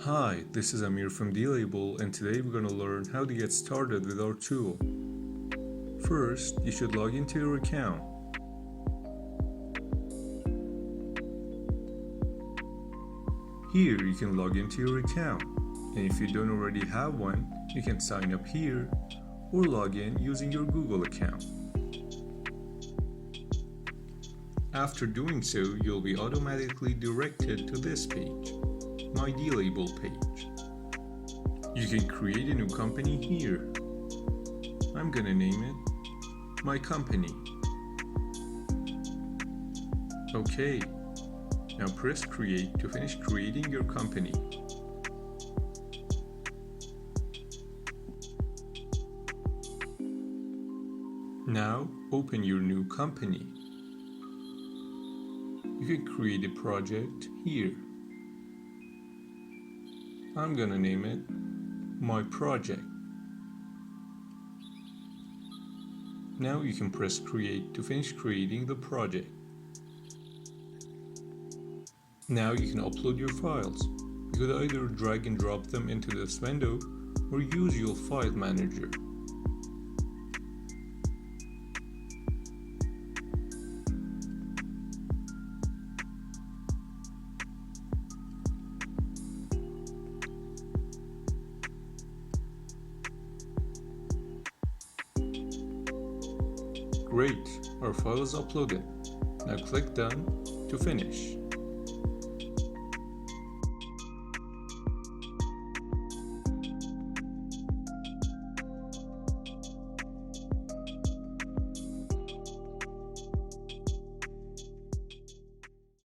Hi, this is Amir from dLabel, and today we're going to learn how to get started with our tool. First, you should log into your account. Here you can log into your account, and if you don't already have one, you can sign up here or log in using your Google account. After doing so, you'll be automatically directed to this page, My dLabel page. You can create a new company here. I'm gonna name it My Company. Okay, now press Create to finish creating your company. Now open your new company. You can create a project here. I'm gonna name it My Project. Now you can press Create to finish creating the project. Now you can upload your files. You could either drag and drop them into this window or use your file manager. Great, our file is uploaded. Now click Done to finish.